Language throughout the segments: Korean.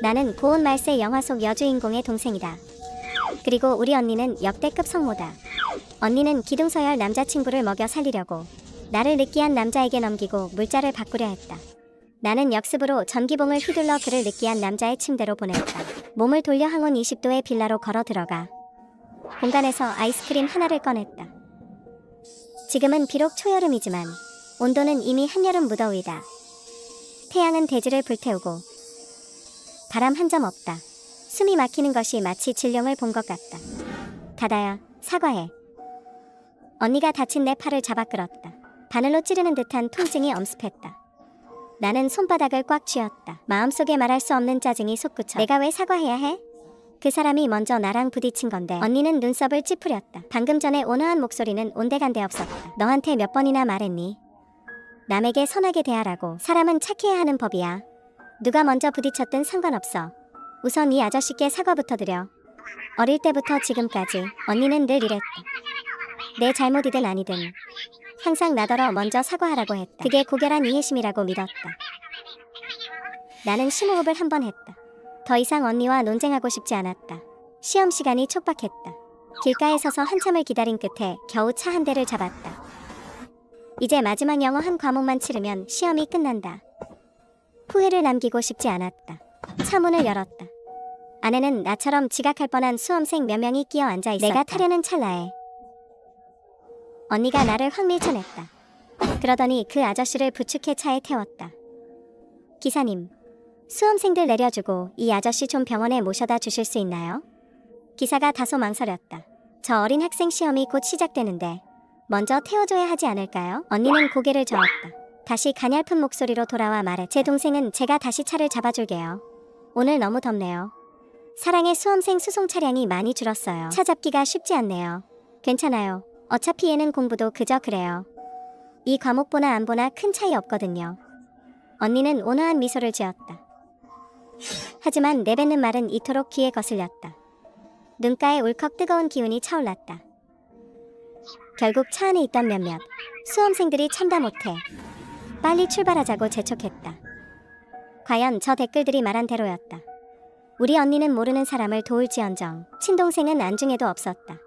나는 고운 말세 영화 속 여주인공의 동생이다. 그리고 우리 언니는 역대급 성모다. 언니는 기둥서열 남자친구를 먹여 살리려고 나를 느끼한 남자에게 넘기고 물자를 바꾸려 했다. 나는 역습으로 전기봉을 휘둘러 그를 느끼한 남자의 침대로 보냈다. 몸을 돌려 항온 20도의 빌라로 걸어 들어가 공간에서 아이스크림 하나를 꺼냈다. 지금은 비록 초여름이지만 온도는 이미 한여름 무더위다. 태양은 대지를 불태우고 바람 한 점 없다. 숨이 막히는 것이 마치 진룡을 본 것 같다. 다다야, 사과해. 언니가 다친 내 팔을 잡아 끌었다. 바늘로 찌르는 듯한 통증이 엄습했다. 나는 손바닥을 꽉 쥐었다. 마음속에 말할 수 없는 짜증이 솟구쳐. 내가 왜 사과해야 해? 그 사람이 먼저 나랑 부딪힌 건데. 언니는 눈썹을 찌푸렸다. 방금 전에 온화한 목소리는 온데간데 없었다. 너한테 몇 번이나 말했니? 남에게 선하게 대하라고. 사람은 착해야 하는 법이야. 누가 먼저 부딪혔든 상관없어. 우선 이 아저씨께 사과부터 드려. 어릴 때부터 지금까지 언니는 늘 이랬다. 내 잘못이든 아니든 항상 나더러 먼저 사과하라고 했다. 그게 고결한 이해심이라고 믿었다. 나는 심호흡을 한 번 했다. 더 이상 언니와 논쟁하고 싶지 않았다. 시험 시간이 촉박했다. 길가에 서서 한참을 기다린 끝에 겨우 차 한 대를 잡았다. 이제 마지막 영어 한 과목만 치르면 시험이 끝난다. 후회를 남기고 싶지 않았다. 차 문을 열었다. 안에는 나처럼 지각할 뻔한 수험생 몇 명이 끼어 앉아 있었다. 내가 타려는 찰나에 언니가 나를 확 밀쳐냈다. 그러더니 그 아저씨를 부축해 차에 태웠다. 기사님, 수험생들 내려주고 이 아저씨 좀 병원에 모셔다 주실 수 있나요? 기사가 다소 망설였다. 저 어린 학생 시험이 곧 시작되는데 먼저 태워줘야 하지 않을까요? 언니는 고개를 저었다. 다시 가냘픈 목소리로 돌아와 말해. 제 동생은 제가 다시 차를 잡아줄게요. 오늘 너무 덥네요. 사랑의 수험생 수송 차량이 많이 줄었어요. 차 잡기가 쉽지 않네요. 괜찮아요. 어차피 얘는 공부도 그저 그래요. 이 과목 보나 안 보나 큰 차이 없거든요. 언니는 온화한 미소를 지었다. 하지만 내뱉는 말은 이토록 귀에 거슬렸다. 눈가에 울컥 뜨거운 기운이 차올랐다. 결국 차 안에 있던 몇몇 수험생들이 참다 못해 빨리 출발하자고 재촉했다. 과연 저 댓글들이 말한 대로였다. 우리 언니는 모르는 사람을 도울지언정 친동생은 안중에도 없었다.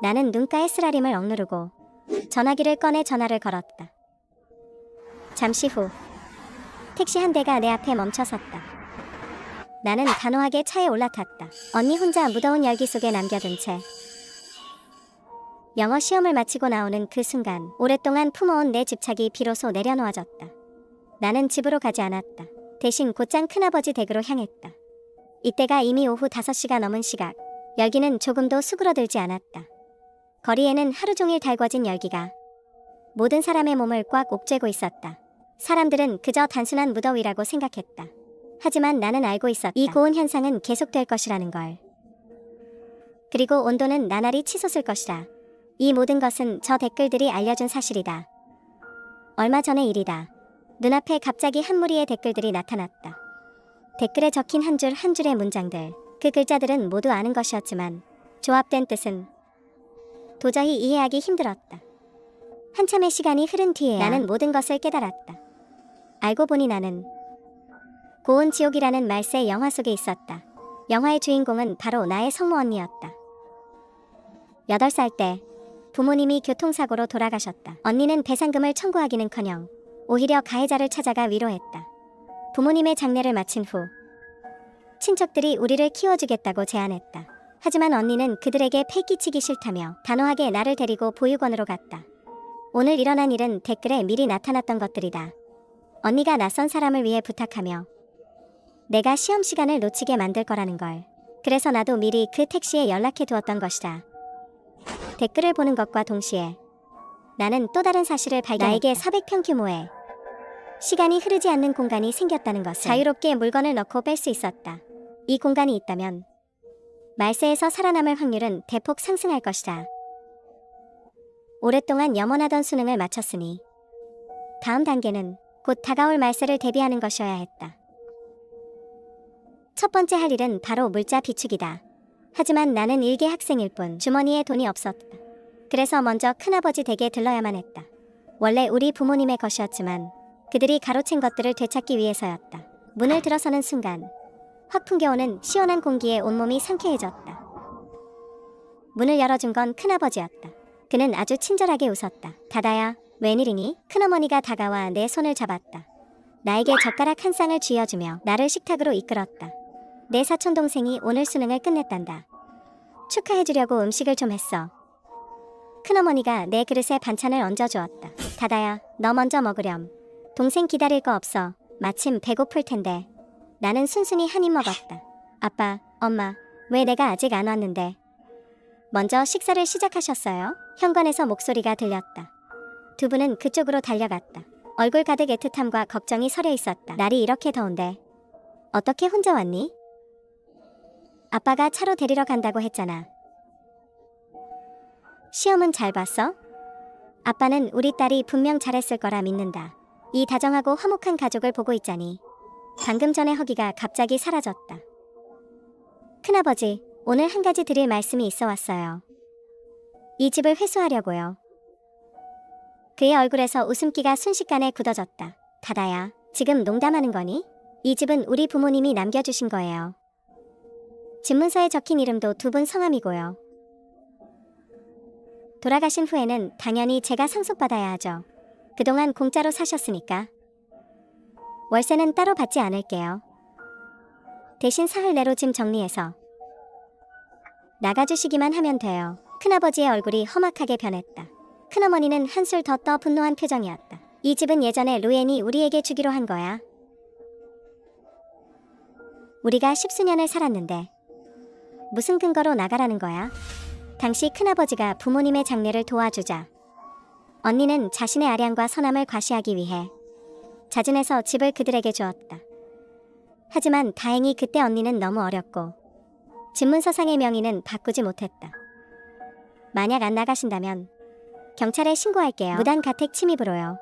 나는 눈가에 쓰라림을 억누르고 전화기를 꺼내 전화를 걸었다. 잠시 후 택시 한 대가 내 앞에 멈춰섰다. 나는 단호하게 차에 올라탔다. 언니 혼자 무더운 열기 속에 남겨둔 채 영어 시험을 마치고 나오는 그 순간 오랫동안 품어온 내 집착이 비로소 내려놓아졌다. 나는 집으로 가지 않았다. 대신 곧장 큰아버지 댁으로 향했다. 이때가 이미 오후 5시가 넘은 시각. 열기는 조금도 수그러들지 않았다. 거리에는 하루 종일 달궈진 열기가 모든 사람의 몸을 꽉 옥죄고 있었다. 사람들은 그저 단순한 무더위라고 생각했다. 하지만 나는 알고 있었다. 이 고온 현상은 계속될 것이라는 걸. 그리고 온도는 나날이 치솟을 것이다. 이 모든 것은 저 댓글들이 알려준 사실이다. 얼마 전의 일이다. 눈앞에 갑자기 한 무리의 댓글들이 나타났다. 댓글에 적힌 한 줄 한 줄의 문장들. 그 글자들은 모두 아는 것이었지만 조합된 뜻은 도저히 이해하기 힘들었다. 한참의 시간이 흐른 뒤에 나는 모든 것을 깨달았다. 알고 보니 나는 고온 지옥이라는 말세 영화 속에 있었다. 영화의 주인공은 바로 나의 성모 언니였다. 8살 때 부모님이 교통사고로 돌아가셨다. 언니는 배상금을 청구하기는커녕 오히려 가해자를 찾아가 위로했다. 부모님의 장례를 마친 후 친척들이 우리를 키워주겠다고 제안했다. 하지만 언니는 그들에게 패 끼치기 싫다며 단호하게 나를 데리고 보육원으로 갔다. 오늘 일어난 일은 댓글에 미리 나타났던 것들이다. 언니가 낯선 사람을 위해 부탁하며 내가 시험 시간을 놓치게 만들 거라는 걸. 그래서 나도 미리 그 택시에 연락해 두었던 것이다. 댓글을 보는 것과 동시에 나는 또 다른 사실을 발견했다. 나에게 400평 규모의 시간이 흐르지 않는 공간이 생겼다는 것을. 자유롭게 물건을 넣고 뺄 수 있었다. 이 공간이 있다면 말세에서 살아남을 확률은 대폭 상승할 것이다. 오랫동안 염원하던 수능을 마쳤으니 다음 단계는 곧 다가올 말세를 대비하는 것이어야 했다. 첫 번째 할 일은 바로 물자 비축이다. 하지만 나는 일개 학생일 뿐 주머니에 돈이 없었다. 그래서 먼저 큰아버지 댁에 들러야만 했다. 원래 우리 부모님의 것이었지만 그들이 가로챈 것들을 되찾기 위해서였다. 문을 들어서는 순간 확 풍겨오는 시원한 공기에 온몸이 상쾌해졌다. 문을 열어준 건 큰아버지였다. 그는 아주 친절하게 웃었다. 다다야, 웬일이니? 큰어머니가 다가와 내 손을 잡았다. 나에게 젓가락 한 쌍을 쥐어주며 나를 식탁으로 이끌었다. 내 사촌동생이 오늘 수능을 끝냈단다. 축하해주려고 음식을 좀 했어. 큰어머니가 내 그릇에 반찬을 얹어주었다. 다다야, 너 먼저 먹으렴. 동생 기다릴 거 없어. 마침 배고플 텐데. 나는 순순히 한 입 먹었다. 아빠, 엄마, 왜 내가 아직 안 왔는데? 먼저 식사를 시작하셨어요? 현관에서 목소리가 들렸다. 두 분은 그쪽으로 달려갔다. 얼굴 가득 애틋함과 걱정이 서려 있었다. 날이 이렇게 더운데 어떻게 혼자 왔니? 아빠가 차로 데리러 간다고 했잖아. 시험은 잘 봤어? 아빠는 우리 딸이 분명 잘했을 거라 믿는다. 이 다정하고 화목한 가족을 보고 있자니 방금 전의 허기가 갑자기 사라졌다. 큰아버지, 오늘 한 가지 드릴 말씀이 있어 왔어요. 이 집을 회수하려고요. 그의 얼굴에서 웃음기가 순식간에 굳어졌다. 다다야, 지금 농담하는 거니? 이 집은 우리 부모님이 남겨주신 거예요. 집문서에 적힌 이름도 두 분 성함이고요. 돌아가신 후에는 당연히 제가 상속받아야 하죠. 그동안 공짜로 사셨으니까. 월세는 따로 받지 않을게요. 대신 사흘 내로 짐 정리해서 나가주시기만 하면 돼요. 큰아버지의 얼굴이 험악하게 변했다. 큰어머니는 한술 더 떠 분노한 표정이었다. 이 집은 예전에 루엔이 우리에게 주기로 한 거야. 우리가 십수년을 살았는데 무슨 근거로 나가라는 거야? 당시 큰아버지가 부모님의 장례를 도와주자 언니는 자신의 아량과 선함을 과시하기 위해 자진해서 집을 그들에게 주었다. 하지만 다행히 그때 언니는 너무 어렸고 집문서상의 명의는 바꾸지 못했다. 만약 안 나가신다면 경찰에 신고할게요. 무단 가택 침입으로요.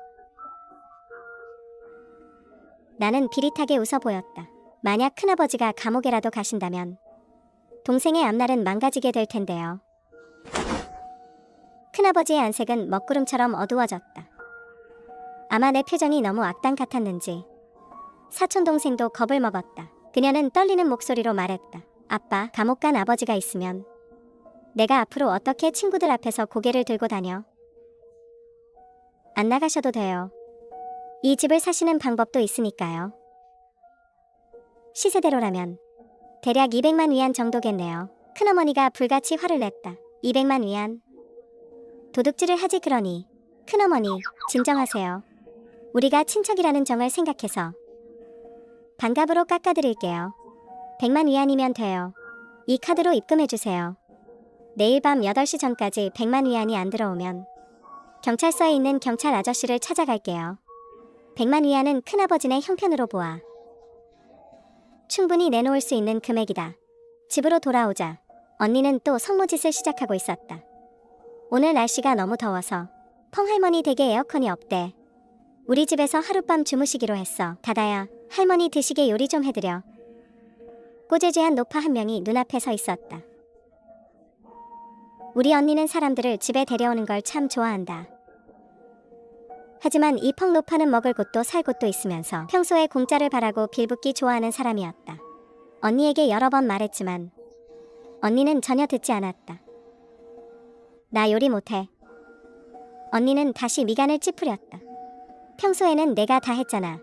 나는 비릿하게 웃어 보였다. 만약 큰아버지가 감옥에라도 가신다면 동생의 앞날은 망가지게 될 텐데요. 큰아버지의 안색은 먹구름처럼 어두워졌다. 아마 내 표정이 너무 악당 같았는지 사촌동생도 겁을 먹었다. 그녀는 떨리는 목소리로 말했다. 아빠, 감옥 간 아버지가 있으면 내가 앞으로 어떻게 친구들 앞에서 고개를 들고 다녀? 안 나가셔도 돼요. 이 집을 사시는 방법도 있으니까요. 시세대로라면 대략 200만 위안 정도겠네요. 큰어머니가 불같이 화를 냈다. 200만 위안? 도둑질을 하지 그러니. 큰어머니, 진정하세요. 우리가 친척이라는 정을 생각해서 반값으로 깎아드릴게요. 100만 위안이면 돼요. 이 카드로 입금해주세요. 내일 밤 8시 전까지 100만 위안이 안 들어오면 경찰서에 있는 경찰 아저씨를 찾아갈게요. 100만 위안은 큰아버지네 형편으로 보아 충분히 내놓을 수 있는 금액이다. 집으로 돌아오자 언니는 또 성모짓을 시작하고 있었다. 오늘 날씨가 너무 더워서 펑할머니 댁에 에어컨이 없대. 우리 집에서 하룻밤 주무시기로 했어. 다다야, 할머니 드시게 요리 좀 해드려. 꼬재재한 노파 한 명이 눈앞에 서 있었다. 우리 언니는 사람들을 집에 데려오는 걸 참 좋아한다. 하지만 이 펑노파는 먹을 곳도 살 곳도 있으면서 평소에 공짜를 바라고 빌붙기 좋아하는 사람이었다. 언니에게 여러 번 말했지만 언니는 전혀 듣지 않았다. 나 요리 못해. 언니는 다시 미간을 찌푸렸다. 평소에는 내가 다 했잖아.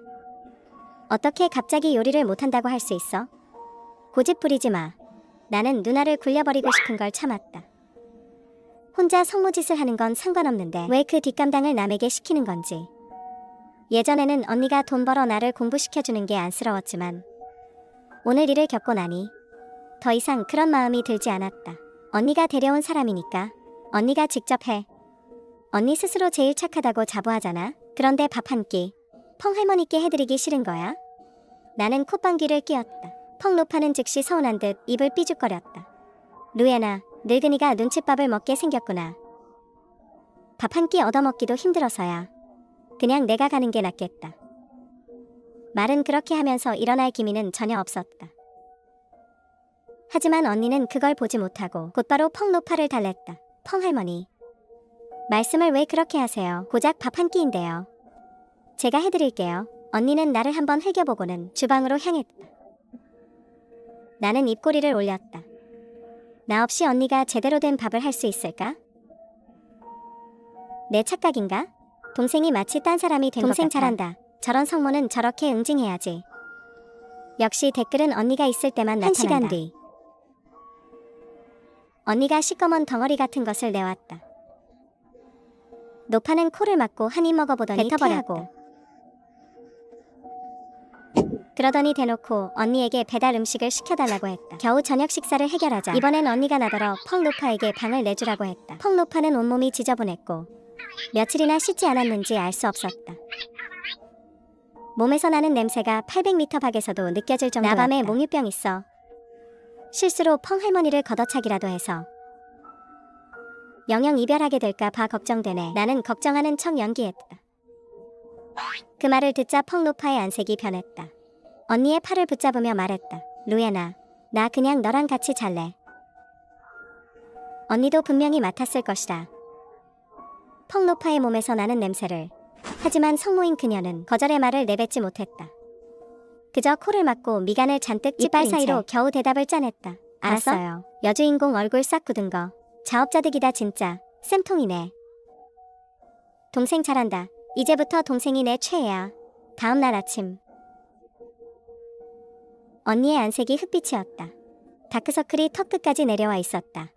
어떻게 갑자기 요리를 못한다고 할 수 있어? 고집 부리지 마. 나는 누나를 굴려버리고 싶은 걸 참았다. 혼자 성모짓을 하는 건 상관없는데 왜 그 뒷감당을 남에게 시키는 건지. 예전에는 언니가 돈 벌어 나를 공부시켜주는 게 안쓰러웠지만 오늘 일을 겪고 나니 더 이상 그런 마음이 들지 않았다. 언니가 데려온 사람이니까 언니가 직접 해. 언니 스스로 제일 착하다고 자부하잖아. 그런데 밥 한 끼 펑할머니께 해드리기 싫은 거야? 나는 콧방귀를 뀌었다. 펑노파는 즉시 서운한 듯 입을 삐죽거렸다. 루에나, 늙은이가 눈칫밥을 먹게 생겼구나. 밥 한 끼 얻어먹기도 힘들어서야 그냥 내가 가는 게 낫겠다. 말은 그렇게 하면서 일어날 기미는 전혀 없었다. 하지만 언니는 그걸 보지 못하고 곧바로 펑노파를 달랬다. 펑할머니, 말씀을 왜 그렇게 하세요? 고작 밥 한 끼인데요. 제가 해드릴게요. 언니는 나를 한번 흘겨보고는 주방으로 향했다. 나는 입꼬리를 올렸다. 나 없이 언니가 제대로 된 밥을 할 수 있을까? 내 착각인가? 동생이 마치 딴 사람이 된 것 같아. 동생 잘한다. 저런 성모는 저렇게 응징해야지. 역시 댓글은 언니가 있을 때만 나타난다. 1시간 뒤. 언니가 시꺼먼 덩어리 같은 것을 내왔다. 노파는 코를 막고 한 입 먹어보더니 뱉어버렸다. 그러더니 대놓고 언니에게 배달 음식을 시켜달라고 했다. 겨우 저녁 식사를 해결하자 이번엔 언니가 나더러 펑 노파에게 방을 내주라고 했다. 펑 노파는 온몸이 지저분했고 며칠이나 씻지 않았는지 알 수 없었다. 몸에서 나는 냄새가 800m 밖에서도 느껴질 정도였다. 나 밤에 몽유병 있어. 실수로 펑 할머니를 걷어차기라도 해서 영영 이별하게 될까 봐 걱정되네. 나는 걱정하는 척 연기했다. 그 말을 듣자 펑 노파의 안색이 변했다. 언니의 팔을 붙잡으며 말했다. 루에나, 나 그냥 너랑 같이 잘래. 언니도 분명히 맡았을 것이다. 펑 노파의 몸에서 나는 냄새를. 하지만 성모인 그녀는 거절의 말을 내뱉지 못했다. 그저 코를 막고 미간을 잔뜩 찌빨 사이로 겨우 대답을 짜냈다. 알았어요. 여주인공 얼굴 싹 굳은 거. 자업자득이다 진짜. 쌤통이네. 동생 잘한다. 이제부터 동생이 내 최애야. 다음 날 아침. 언니의 안색이 흑빛이었다. 다크서클이 턱 끝까지 내려와 있었다.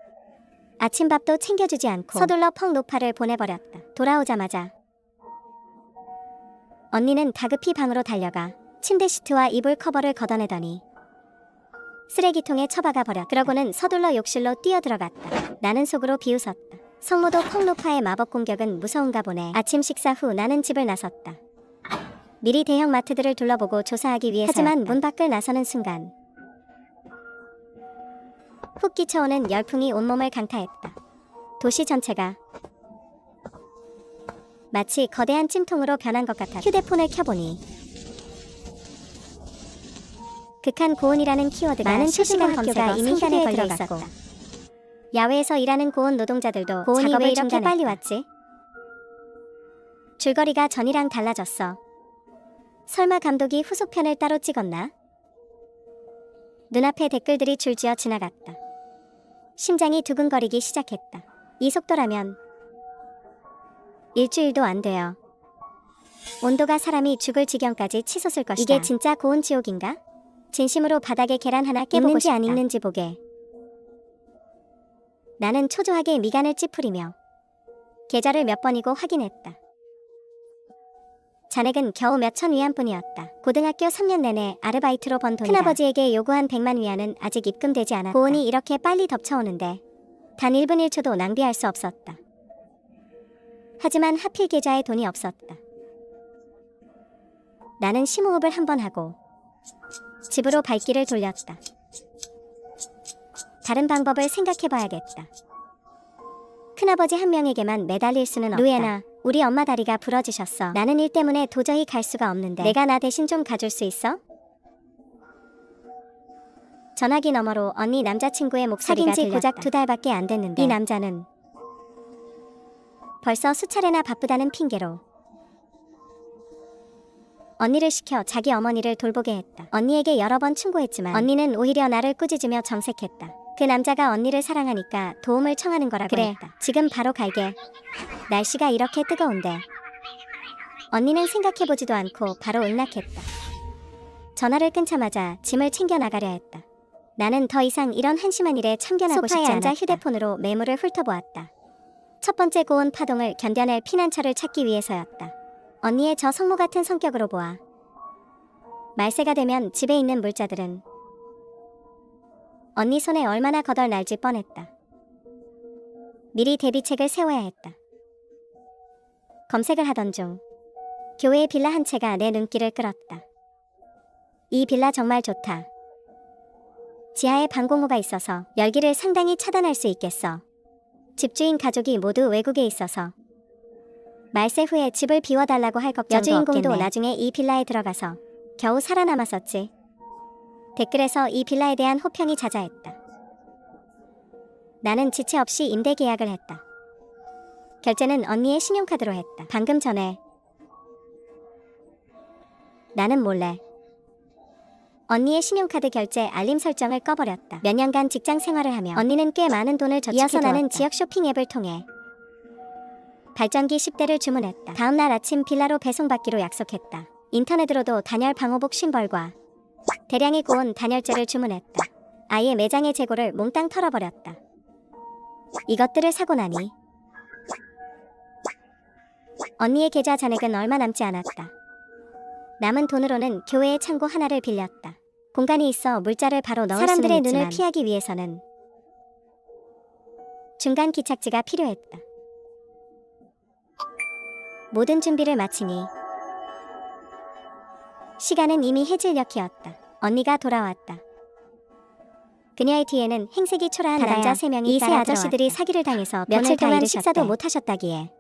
아침밥도 챙겨주지 않고 서둘러 펑 노파를 보내버렸다. 돌아오자마자 언니는 다급히 방으로 달려가 침대 시트와 이불 커버를 걷어내더니 쓰레기통에 처박아 버렸다. 그러고는 서둘러 욕실로 뛰어들어갔다. 나는 속으로 비웃었다. 성모도 펑 노파의 마법 공격은 무서운가 보네. 아침 식사 후 나는 집을 나섰다. 미리 대형 마트들을 둘러보고 조사하기 위해서. 하지만 문 밖을 나서는 순간 훅 끼쳐오는 열풍이 온몸을 강타했다. 도시 전체가 마치 거대한 찜통으로 변한 것 같았다. 휴대폰을 켜보니 극한 고온이라는 키워드가 많은 실시간 검색어 이미 휴대에 걸려 있었다. 야외에서 일하는 고온 노동자들도 고온이 작업을 왜 이렇게 빨리 왔지? 줄거리가 전이랑 달라졌어. 설마 감독이 후속편을 따로 찍었나? 눈앞에 댓글들이 줄지어 지나갔다. 심장이 두근거리기 시작했다. 이 속도라면 일주일도 안 돼요. 온도가 사람이 죽을 지경까지 치솟을 것이다. 이게 진짜 고온 지옥인가? 진심으로 바닥에 계란 하나 깨보고 있는지 싶다. 안 익는지 보게. 나는 초조하게 미간을 찌푸리며 계좌를 몇 번이고 확인했다. 잔액은 겨우 몇천 위안뿐이었다. 고등학교 3년 내내 아르바이트로 번 돈이다. 큰아버지에게 요구한 100만 위안은 아직 입금되지 않았다. 고온이 이렇게 빨리 덮쳐오는데 단 1분 1초도 낭비할 수 없었다. 하지만 하필 계좌에 돈이 없었다. 나는 심호흡을 한번 하고 집으로 발길을 돌렸다. 다른 방법을 생각해봐야겠다. 큰아버지 한 명에게만 매달릴 수는 없다. 루에나, 우리 엄마 다리가 부러지셨어. 나는 일 때문에 도저히 갈 수가 없는데 내가 나 대신 좀 가줄 수 있어? 전화기 너머로 언니 남자친구의 목소리가 들렸다. 고작 2달밖에 안 됐는데 이 남자는 벌써 수차례나 바쁘다는 핑계로 언니를 시켜 자기 어머니를 돌보게 했다. 언니에게 여러 번 충고했지만 언니는 오히려 나를 꾸짖으며 정색했다. 그 남자가 언니를 사랑하니까 도움을 청하는 거라고 했다. 지금 바로 갈게. 날씨가 이렇게 뜨거운데. 언니는 생각해보지도 않고 바로 응낙했다. 전화를 끊자마자 짐을 챙겨 나가려 했다. 나는 더 이상 이런 한심한 일에 참견하고 싶지 않았다. 소파에 앉아 휴대폰으로 매물을 훑어보았다. 첫 번째 고온 파동을 견뎌낼 피난처를 찾기 위해서였다. 언니의 저 성모 같은 성격으로 보아 말세가 되면 집에 있는 물자들은 언니 손에 얼마나 거덜 날지 뻔했다. 미리 대비책을 세워야 했다. 검색을 하던 중 교외의 빌라 한 채가 내 눈길을 끌었다. 이 빌라 정말 좋다. 지하에 방공호가 있어서 열기를 상당히 차단할 수 있겠어. 집주인 가족이 모두 외국에 있어서 말세 후에 집을 비워달라고 할 걱정도 여주인공도 없겠네. 나중에 이 빌라에 들어가서 겨우 살아남았었지. 댓글에서 이 빌라에 대한 호평이 자자했다. 나는 지체 없이 임대 계약을 했다. 결제는 언니의 신용카드로 했다. 방금 전에 나는 몰래 언니의 신용카드 결제 알림 설정을 꺼버렸다. 몇 년간 직장 생활을 하며 언니는 꽤 많은 돈을 저축해두었다. 이어서 나는 지역 쇼핑 앱을 통해 발전기 10대를 주문했다. 다음날 아침 빌라로 배송받기로 약속했다. 인터넷으로도 단열 방호복 50벌과 대량의 고온 단열재를 주문했다. 아예 매장의 재고를 몽땅 털어버렸다. 이것들을 사고 나니 언니의 계좌 잔액은 얼마 남지 않았다. 남은 돈으로는 교회의 창고 하나를 빌렸다. 공간이 있어 물자를 바로 넣을 수는 있지만 사람들의 눈을 피하기 위해서는 중간 기착지가 필요했다. 모든 준비를 마치니 시간은 이미 해질녘이었다. 언니가 돌아왔다. 그녀의 뒤에는 행색이 초라한 남자 3명이 이 세 아저씨들이 사기를 당해서 며칠 동안 식사도 못 하셨다기에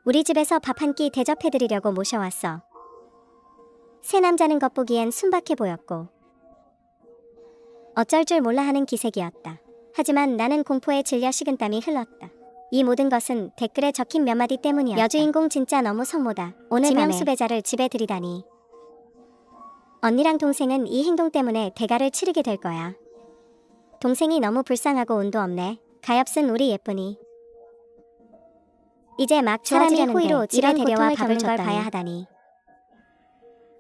우리 집에서 밥 한 끼 대접해드리려고 모셔왔어. 세 남자는 겉보기엔 순박해 보였고 어쩔 줄 몰라 하는 기색이었다. 하지만 나는 공포에 질려 식은땀이 흘렀다. 이 모든 것은 댓글에 적힌 몇 마디 때문이었다. 여주인공 진짜 너무 성모다. 오늘 지명 수배자를 집에 들이다니. 언니랑 동생은 이 행동 때문에 대가를 치르게 될 거야. 동생이 너무 불쌍하고 운도 없네. 가엾은 우리 예쁜이. 이제 막 사람이 호의로 집에 데려와 밥을 줬걸 봐야 하다니.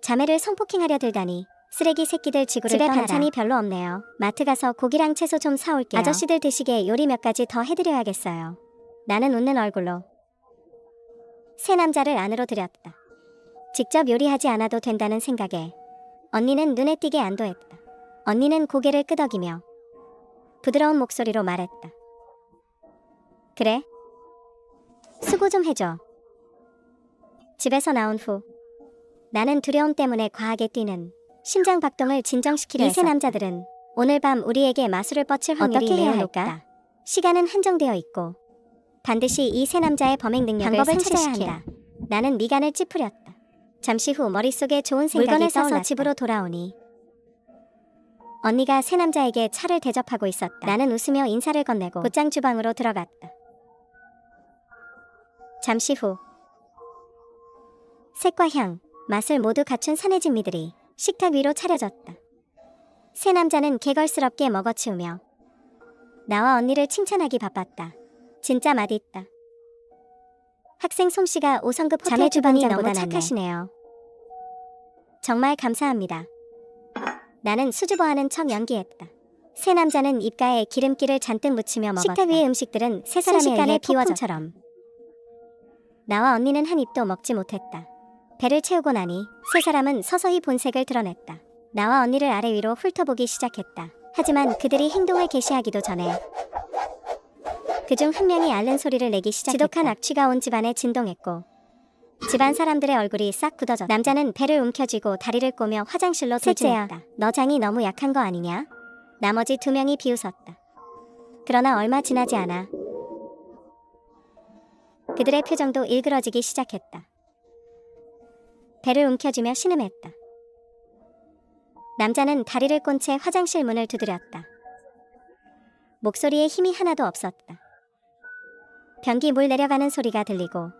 자매를 성폭행하려 들다니. 쓰레기 새끼들 지구를 집에 떠나라. 반찬이 별로 없네요. 마트 가서 고기랑 채소 좀 사올게요. 아저씨들 드시게 요리 몇 가지 더 해드려야겠어요. 나는 웃는 얼굴로 세 남자를 안으로 들였다. 직접 요리하지 않아도 된다는 생각에 언니는 눈에 띄게 안도했다. 언니는 고개를 끄덕이며 부드러운 목소리로 말했다. 그래? 수고 좀 해줘. 집에서 나온 후 나는 두려움 때문에 과하게 뛰는 심장 박동을 진정시키려 했었다. 이 세 남자들은 오늘 밤 우리에게 마술을 뻗칠 확률이 매우 높다. 시간은 한정되어 있고 반드시 이 세 남자의 범행 능력을 상실시켜야 한다. 나는 미간을 찌푸렸다. 잠시 후 머릿속에 좋은 생각이 물건을 사서 집으로 돌아오니 언니가 세 남자에게 차를 대접하고 있었다. 나는 웃으며 인사를 건네고 곧장 주방으로 들어갔다. 잠시 후 색과 향, 맛을 모두 갖춘 사내진미들이 식탁 위로 차려졌다. 세 남자는 개걸스럽게 먹어치우며 나와 언니를 칭찬하기 바빴다. 진짜 맛있다. 학생 솜씨가 5성급 자매 주방이 너무 착하시네요. 정말 감사합니다. 나는 수줍어하는 척 연기했다. 세 남자는 입가에 기름기를 잔뜩 묻히며 먹었다. 식탁 위의 음식들은 세 사람의 간에 비워져처럼 나와 언니는 한 입도 먹지 못했다. 배를 채우고 나니 세 사람은 서서히 본색을 드러냈다. 나와 언니를 아래 위로 훑어보기 시작했다. 하지만 그들이 행동을 개시하기도 전에 그중 한 명이 앓는 소리를 내기 시작했다. 지독한 악취가 온 집안에 진동했고 집안 사람들의 얼굴이 싹 굳어졌다. 남자는 배를 움켜쥐고 다리를 꼬며 화장실로 돌진했다. 너 장이 너무 약한 거 아니냐? 나머지 2명이 비웃었다. 그러나 얼마 지나지 않아 그들의 표정도 일그러지기 시작했다. 배를 움켜쥐며 신음했다. 남자는 다리를 꼰 채 화장실 문을 두드렸다. 목소리에 힘이 하나도 없었다. 변기 물 내려가는 소리가 들리고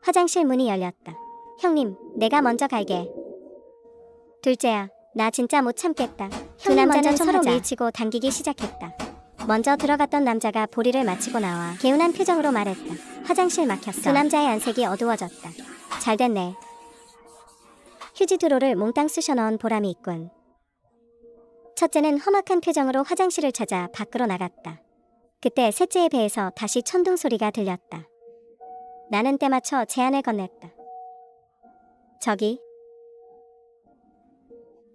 화장실 문이 열렸다. 형님, 내가 먼저 갈게. 둘째야, 나 진짜 못 참겠다. 두 남자는 서로 밀치고 당기기 시작했다. 먼저 들어갔던 남자가 보리를 마치고 나와 개운한 표정으로 말했다. 화장실 막혔어. 두 남자의 안색이 어두워졌다. 잘 됐네. 휴지 두로를 몽땅 쑤셔 넣은 보람이 있군. 첫째는 험악한 표정으로 화장실을 찾아 밖으로 나갔다. 그때 셋째의 배에서 다시 천둥 소리가 들렸다. 나는 때맞춰 제안을 건넸다. 저기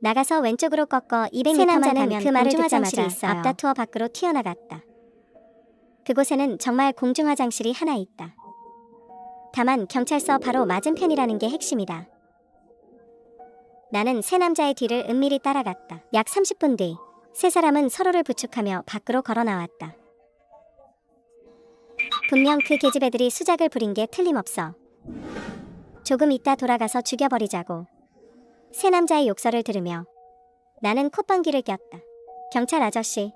나가서 왼쪽으로 꺾어 200m만 가면 그 말을 듣자마자 앞다투어 밖으로 튀어나갔다. 그곳에는 정말 공중화장실이 하나 있다. 다만 경찰서 바로 맞은편이라는 게 핵심이다. 나는 세 남자의 뒤를 은밀히 따라갔다. 약 30분 뒤 세 사람은 서로를 부축하며 밖으로 걸어 나왔다. 분명 그 계집애들이 수작을 부린 게 틀림없어. 조금 있다 돌아가서 죽여버리자고. 세 남자의 욕설을 들으며 나는 콧방귀를 꼈다. 경찰 아저씨,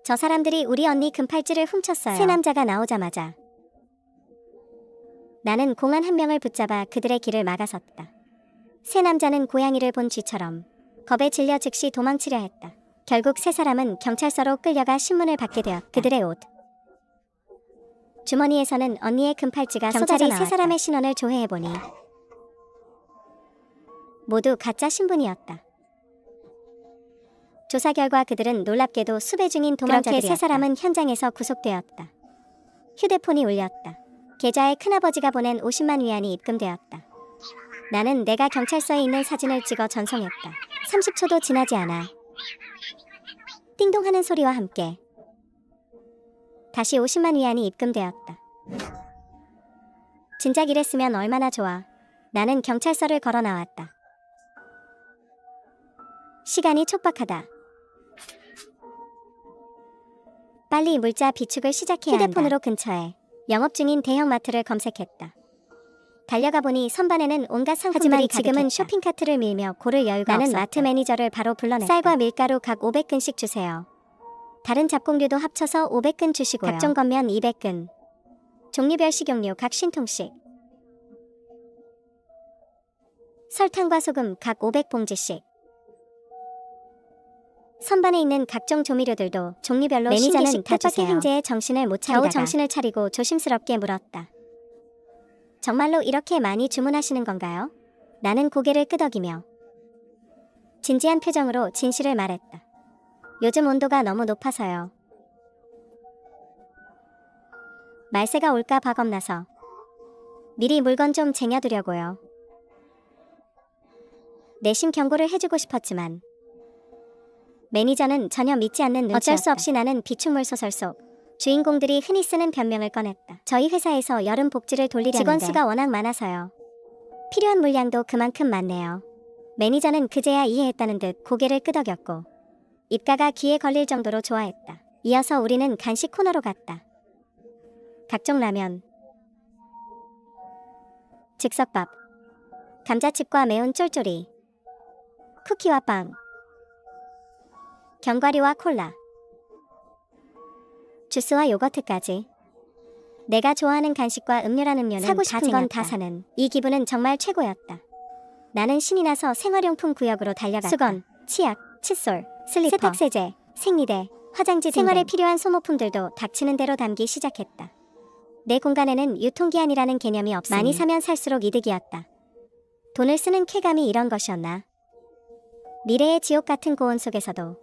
저 사람들이 우리 언니 금팔찌를 훔쳤어요. 세 남자가 나오자마자 나는 공안 한 명을 붙잡아 그들의 길을 막아섰다. 세 남자는 고양이를 본 쥐처럼 겁에 질려 즉시 도망치려 했다. 결국 세 사람은 경찰서로 끌려가 신문을 받게 되었다. 그들의 옷 주머니에서는 언니의 금팔찌가 쏟아져 나왔다. 세 사람의 신원을 조회해보니 모두 가짜 신분이었다. 조사 결과 그들은 놀랍게도 수배 중인 도망자들이었다. 그렇게 세 사람은 현장에서 구속되었다. 휴대폰이 울렸다. 계좌에 큰아버지가 보낸 50만 위안이 입금되었다. 나는 내가 경찰서에 있는 사진을 찍어 전송했다. 30초도 지나지 않아 띵동하는 소리와 함께 다시 50만 위안이 입금되었다. 진작 이랬으면 얼마나 좋아. 나는 경찰서를 걸어 나왔다. 시간이 촉박하다. 빨리 물자 비축을 시작해야 한다. 휴대폰으로 근처에 영업 중인 대형마트를 검색했다. 달려가 보니 선반에는 온갖 상품들이 하지만 지금은 가득했다. 쇼핑카트를 밀며 고를 여유가 없었다. 나는 마트 매니저를 바로 불러냈다. 쌀과 밀가루 각 500근씩 주세요. 다른 잡곡류도 합쳐서 500근 주시고요. 각종 겉면 200근, 종류별 식용유 각 50통씩, 설탕과 소금 각 500봉지씩. 선반에 있는 각종 조미료들도 종류별로 매니저는 뜻밖의 행제에 정신을 못 차리다가 겨우 정신을 차리고 조심스럽게 물었다. 정말로 이렇게 많이 주문하시는 건가요? 나는 고개를 끄덕이며 진지한 표정으로 진실을 말했다. 요즘 온도가 너무 높아서요. 말세가 올까 봐 겁나서 미리 물건 좀 쟁여두려고요. 내심 경고를 해주고 싶었지만 매니저는 전혀 믿지 않는 눈치였다. 어쩔 수 없이 나는 비축물 소설 속 주인공들이 흔히 쓰는 변명을 꺼냈다. 저희 회사에서 여름 복지를 돌리려는데 직원 수가 워낙 많아서요. 필요한 물량도 그만큼 많네요. 매니저는 그제야 이해했다는 듯 고개를 끄덕였고 입가가 귀에 걸릴 정도로 좋아했다. 이어서 우리는 간식 코너로 갔다. 각종 라면, 즉석밥, 감자칩과 매운 쫄쫄이, 쿠키와 빵, 견과류와 콜라, 주스와 요거트까지. 내가 좋아하는 간식과 음료란 음료는 사고 싶은 건 다 사는 이 기분은 정말 최고였다. 나는 신이 나서 생활용품 구역으로 달려갔다. 수건, 치약, 칫솔, 슬리퍼, 세탁세제, 생리대, 화장지 등등 생활에 필요한 소모품들도 닥치는 대로 담기 시작했다. 내 공간에는 유통기한이라는 개념이 없으니 많이 사면 살수록 이득이었다. 돈을 쓰는 쾌감이 이런 것이었나? 미래의 지옥 같은 고온 속에서도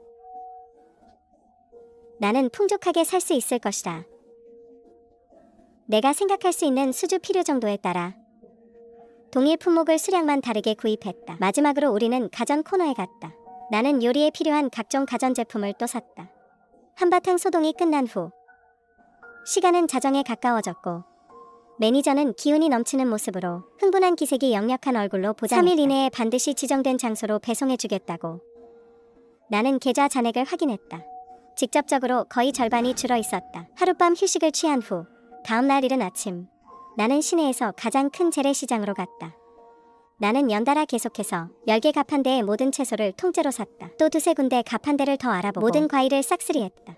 나는 풍족하게 살 수 있을 것이다. 내가 생각할 수 있는 수주 필요 정도에 따라 동일 품목을 수량만 다르게 구입했다. 마지막으로 우리는 가전 코너에 갔다. 나는 요리에 필요한 각종 가전제품을 또 샀다. 한바탕 소동이 끝난 후 시간은 자정에 가까워졌고 매니저는 기운이 넘치는 모습으로 흥분한 기색이 역력한 얼굴로 보장했다. 3일 이내에 반드시 지정된 장소로 배송해주겠다고. 나는 계좌 잔액을 확인했다. 직접적으로 거의 절반이 줄어 있었다. 하룻밤 휴식을 취한 후 다음 날 이른 아침 나는 시내에서 가장 큰 재래시장으로 갔다. 나는 연달아 계속해서 10개 가판대의 모든 채소를 통째로 샀다. 또 두세 군데 가판대를 더 알아보고 모든 과일을 싹쓸이했다.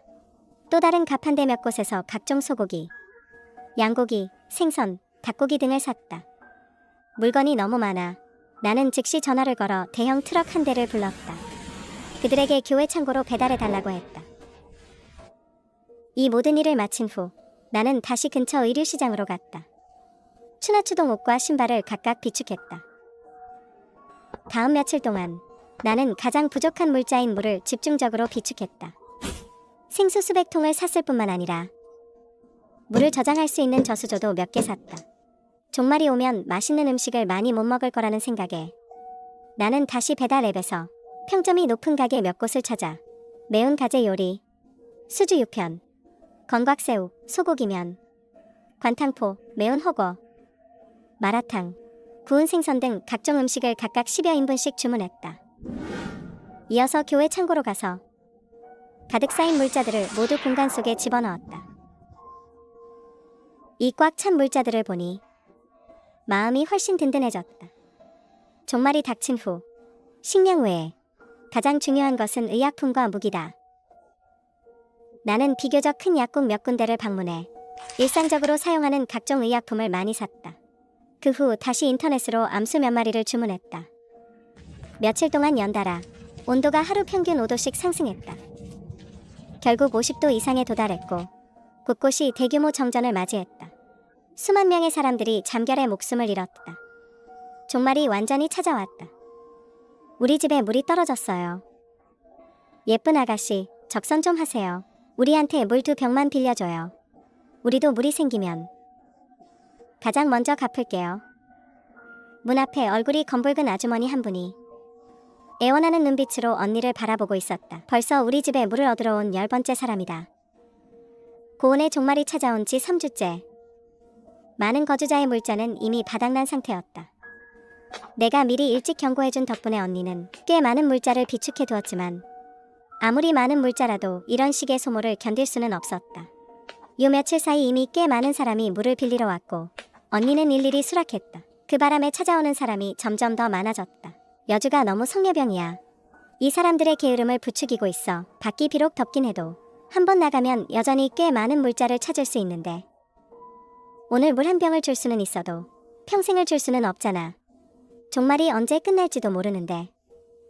또 다른 가판대 몇 곳에서 각종 소고기, 양고기, 생선, 닭고기 등을 샀다. 물건이 너무 많아 나는 즉시 전화를 걸어 대형 트럭 한 대를 불렀다. 그들에게 교회 창고로 배달해달라고 했다. 이 모든 일을 마친 후 나는 다시 근처 의류시장으로 갔다. 추나추동 옷과 신발을 각각 비축했다. 다음 며칠 동안 나는 가장 부족한 물자인 물을 집중적으로 비축했다. 생수 수백 통을 샀을 뿐만 아니라 물을 저장할 수 있는 저수조도 몇 개 샀다. 종말이 오면 맛있는 음식을 많이 못 먹을 거라는 생각에 나는 다시 배달 앱에서 평점이 높은 가게 몇 곳을 찾아 매운 가재 요리, 수주 육편, 건곽새우, 소고기면, 관탕포, 매운 허거, 마라탕, 구운 생선 등 각종 음식을 각각 10여 인분씩 주문했다. 이어서 교회 창고로 가서 가득 쌓인 물자들을 모두 공간 속에 집어넣었다. 이 꽉 찬 물자들을 보니 마음이 훨씬 든든해졌다. 종말이 닥친 후 식량 외에 가장 중요한 것은 의약품과 무기다. 나는 비교적 큰 약국 몇 군데를 방문해 일상적으로 사용하는 각종 의약품을 많이 샀다. 그 후 다시 인터넷으로 암수 몇 마리를 주문했다. 며칠 동안 연달아 온도가 하루 평균 5도씩 상승했다. 결국 50도 이상에 도달했고 곳곳이 대규모 정전을 맞이했다. 수만 명의 사람들이 잠결에 목숨을 잃었다. 종말이 완전히 찾아왔다. 우리 집에 물이 떨어졌어요. 예쁜 아가씨, 적선 좀 하세요. 우리한테 물 2병만 빌려줘요. 우리도 물이 생기면 가장 먼저 갚을게요. 문 앞에 얼굴이 검붉은 아주머니 한 분이 애원하는 눈빛으로 언니를 바라보고 있었다. 벌써 우리 집에 물을 얻으러 온 10번째 사람이다. 고온의 종말이 찾아온 지 3주째. 많은 거주자의 물자는 이미 바닥난 상태였다. 내가 미리 일찍 경고해준 덕분에 언니는 꽤 많은 물자를 비축해 두었지만 아무리 많은 물자라도 이런 식의 소모를 견딜 수는 없었다. 요 며칠 사이 이미 꽤 많은 사람이 물을 빌리러 왔고 언니는 일일이 수락했다. 그 바람에 찾아오는 사람이 점점 더 많아졌다. 여주가 너무 성녀병이야. 이 사람들의 게으름을 부추기고 있어. 밖이 비록 덥긴 해도 한번 나가면 여전히 꽤 많은 물자를 찾을 수 있는데 오늘 물 한 병을 줄 수는 있어도 평생을 줄 수는 없잖아. 종말이 언제 끝날지도 모르는데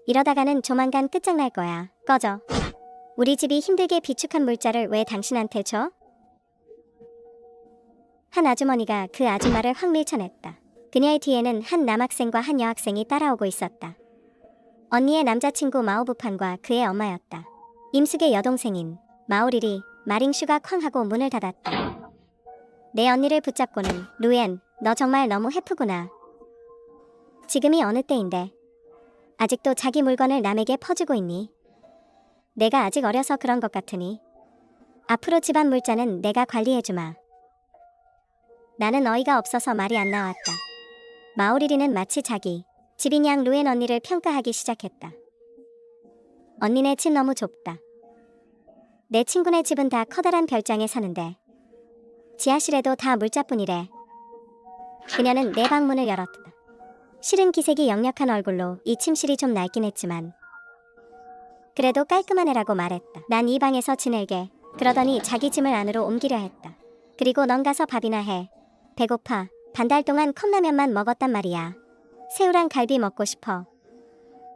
이러다가는 조만간 끝장날 거야. 꺼져. 우리 집이 힘들게 비축한 물자를 왜 당신한테 줘? 한 아주머니가 그 아줌마를 확 밀쳐냈다. 그녀의 뒤에는 한 남학생과 한 여학생이 따라오고 있었다. 언니의 남자친구 마오부판과 그의 엄마였다. 임숙의 여동생인 마오리리 마링슈가 쾅 하고 문을 닫았다. 내 언니를 붙잡고는 루엔, 너 정말 너무 해프구나. 지금이 어느 때인데 아직도 자기 물건을 남에게 퍼주고 있니? 내가 아직 어려서 그런 것 같으니 앞으로 집안 물자는 내가 관리해주마. 나는 어이가 없어서 말이 안 나왔다. 마오리리는 마치 자기 집인 양 루엔 언니를 평가하기 시작했다. 언니네 집 너무 좁다. 내 친구네 집은 다 커다란 별장에 사는데 지하실에도 다 물자뿐이래. 그녀는 내 방문을 열었다. 실은 기색이 역력한 얼굴로 이 침실이 좀 낡긴 했지만 그래도 깔끔한 애라고 말했다. 난 이 방에서 지낼게. 그러더니 자기 짐을 안으로 옮기려 했다. 그리고 넌 가서 밥이나 해. 배고파. 반달 동안 컵라면만 먹었단 말이야. 새우랑 갈비 먹고 싶어.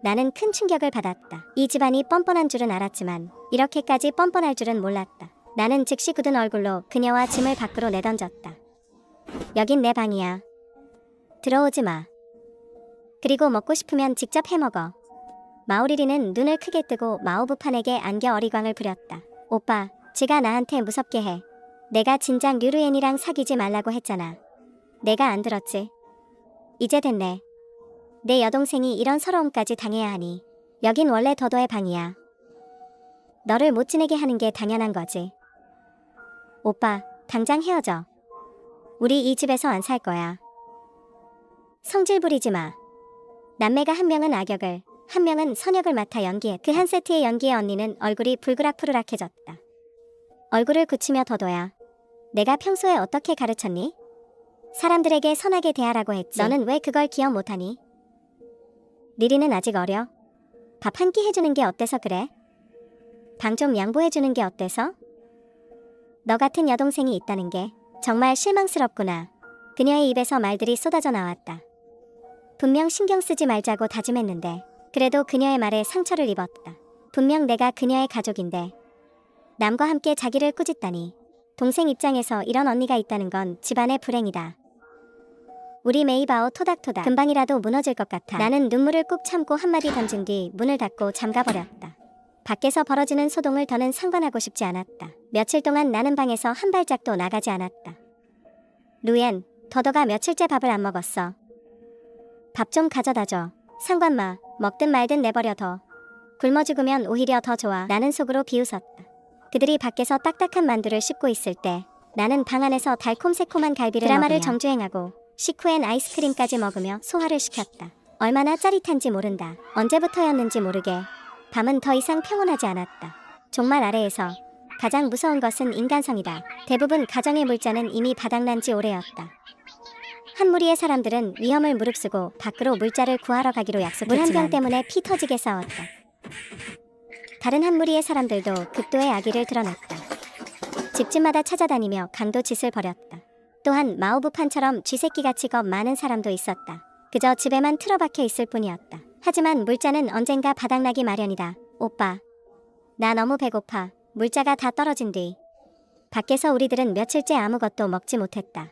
나는 큰 충격을 받았다. 이 집안이 뻔뻔한 줄은 알았지만 이렇게까지 뻔뻔할 줄은 몰랐다. 나는 즉시 굳은 얼굴로 그녀와 짐을 밖으로 내던졌다. 여긴 내 방이야. 들어오지 마. 그리고 먹고 싶으면 직접 해먹어. 마오리리는 눈을 크게 뜨고 마오부판에게 안겨 어리광을 부렸다. 오빠, 지가 나한테 무섭게 해. 내가 진작 류루엔이랑 사귀지 말라고 했잖아. 내가 안 들었지? 이제 됐네. 내 여동생이 이런 서러움까지 당해야 하니. 여긴 원래 더도의 방이야. 너를 못 지내게 하는 게 당연한 거지. 오빠, 당장 헤어져. 우리 이 집에서 안 살 거야. 성질 부리지 마. 남매가 한 명은 악역을, 한 명은 선역을 맡아 연기해. 그 한 세트의 연기에 언니는 얼굴이 불그락푸르락해졌다. 얼굴을 굳히며 더도야. 내가 평소에 어떻게 가르쳤니? 사람들에게 선하게 대하라고 했지. 너는 왜 그걸 기억 못하니? 리리는 아직 어려. 밥 한 끼 해주는 게 어때서 그래? 방 좀 양보해주는 게 어때서? 너 같은 여동생이 있다는 게 정말 실망스럽구나. 그녀의 입에서 말들이 쏟아져 나왔다. 분명 신경 쓰지 말자고 다짐했는데 그래도 그녀의 말에 상처를 입었다. 분명 내가 그녀의 가족인데 남과 함께 자기를 꾸짖다니. 동생 입장에서 이런 언니가 있다는 건 집안의 불행이다. 우리 메이바오 토닥토닥 금방이라도 무너질 것 같아. 나는 눈물을 꾹 참고 한마디 던진 뒤 문을 닫고 잠가버렸다. 밖에서 벌어지는 소동을 더는 상관하고 싶지 않았다. 며칠 동안 나는 방에서 한 발짝도 나가지 않았다. 루엔, 더더가 며칠째 밥을 안 먹었어. 밥 좀 가져다 줘. 상관마, 먹든 말든 내버려 둬. 굶어 죽으면 오히려 더 좋아. 나는 속으로 비웃었다. 그들이 밖에서 딱딱한 만두를 씹고 있을 때 나는 방 안에서 달콤새콤한 갈비를 드라마를 정주행하고 식후엔 아이스크림까지 먹으며 소화를 시켰다. 얼마나 짜릿한지 모른다. 언제부터였는지 모르게 밤은 더 이상 평온하지 않았다. 종말 아래에서 가장 무서운 것은 인간성이다. 대부분 가정의 물자는 이미 바닥난 지 오래였다. 한 무리의 사람들은 위험을 무릅쓰고 밖으로 물자를 구하러 가기로 약속했지만 물 한 병 때문에 피 터지게 싸웠다. 다른 한 무리의 사람들도 극도의 악의를 드러냈다. 집집마다 찾아다니며 강도짓을 벌였다. 또한 마오부판처럼 쥐새끼같이 겁 많은 사람도 있었다. 그저 집에만 틀어박혀 있을 뿐이었다. 하지만 물자는 언젠가 바닥나기 마련이다. 오빠, 나 너무 배고파. 물자가 다 떨어진 뒤 밖에서 우리들은 며칠째 아무것도 먹지 못했다.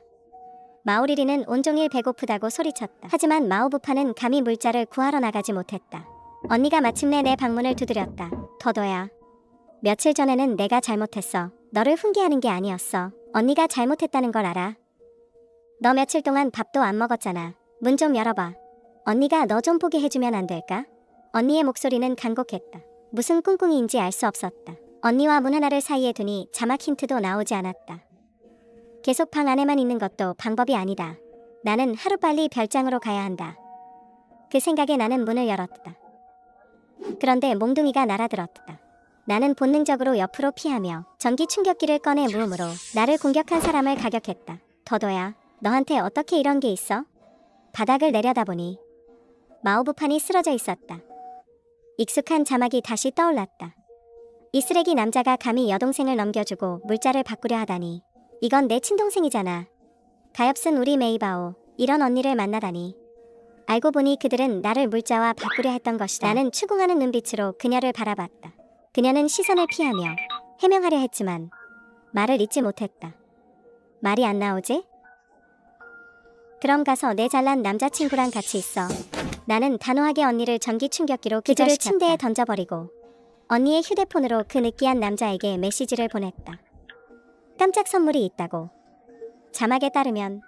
마오리리는 온종일 배고프다고 소리쳤다. 하지만 마오부파는 감히 물자를 구하러 나가지 못했다. 언니가 마침내 내 방문을 두드렸다. 더더야, 며칠 전에는 내가 잘못했어. 너를 훈계하는 게 아니었어. 언니가 잘못했다는 걸 알아. 너 며칠 동안 밥도 안 먹었잖아. 문 좀 열어봐. 언니가 너 좀 보게 해주면 안 될까? 언니의 목소리는 간곡했다. 무슨 꿍꿍이인지 알 수 없었다. 언니와 문 하나를 사이에 두니 자막 힌트도 나오지 않았다. 계속 방 안에만 있는 것도 방법이 아니다. 나는 하루빨리 별장으로 가야 한다. 그 생각에 나는 문을 열었다. 그런데 몽둥이가 날아들었다. 나는 본능적으로 옆으로 피하며 전기 충격기를 꺼내 무음으로 나를 공격한 사람을 가격했다. 더더야, 너한테 어떻게 이런 게 있어? 바닥을 내려다보니 마오부판이 쓰러져 있었다. 익숙한 자막이 다시 떠올랐다. 이 쓰레기 남자가 감히 여동생을 넘겨주고 물자를 바꾸려 하다니. 이건 내 친동생이잖아. 가엾은 우리 메이바오. 이런 언니를 만나다니. 알고 보니 그들은 나를 물자와 바꾸려 했던 것이다. 나는 추궁하는 눈빛으로 그녀를 바라봤다. 그녀는 시선을 피하며 해명하려 했지만 말을 잇지 못했다. 말이 안 나오지? 그럼 가서 내 잘난 남자친구랑 같이 있어. 나는 단호하게 언니를 전기 충격기로 그들을 침대에 던져버리고 언니의 휴대폰으로 그 느끼한 남자에게 메시지를 보냈다. 깜짝 선물이 있다고. 자막에 따르면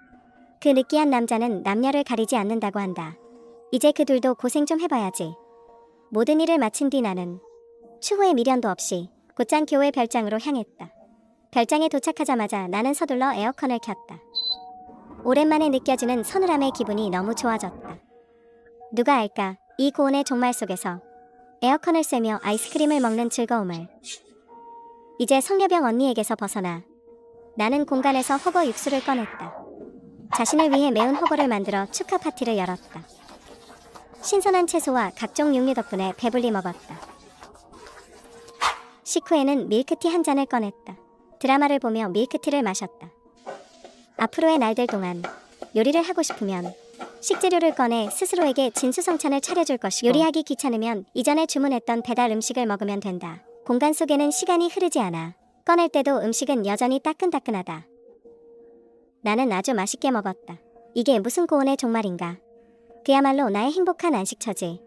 그 느끼한 남자는 남녀를 가리지 않는다고 한다. 이제 그 둘도 고생 좀 해봐야지. 모든 일을 마친 뒤 나는 추후에 미련도 없이 곧장 교회 별장으로 향했다. 별장에 도착하자마자 나는 서둘러 에어컨을 켰다. 오랜만에 느껴지는 서늘함의 기분이 너무 좋아졌다. 누가 알까, 이 고온의 종말 속에서 에어컨을 쐬며 아이스크림을 먹는 즐거움을. 이제 성녀병 언니에게서 벗어나 나는 공간에서 허거 육수를 꺼냈다. 자신을 위해 매운 허거를 만들어 축하 파티를 열었다. 신선한 채소와 각종 육류 덕분에 배불리 먹었다. 식후에는 밀크티 한 잔을 꺼냈다. 드라마를 보며 밀크티를 마셨다. 앞으로의 날들 동안 요리를 하고 싶으면 식재료를 꺼내 스스로에게 진수성찬을 차려줄 것이고, 요리하기 귀찮으면 이전에 주문했던 배달 음식을 먹으면 된다. 공간 속에는 시간이 흐르지 않아. 꺼낼 때도 음식은 여전히 따끈따끈하다. 나는 아주 맛있게 먹었다. 이게 무슨 고온의 종말인가. 그야말로 나의 행복한 안식처지.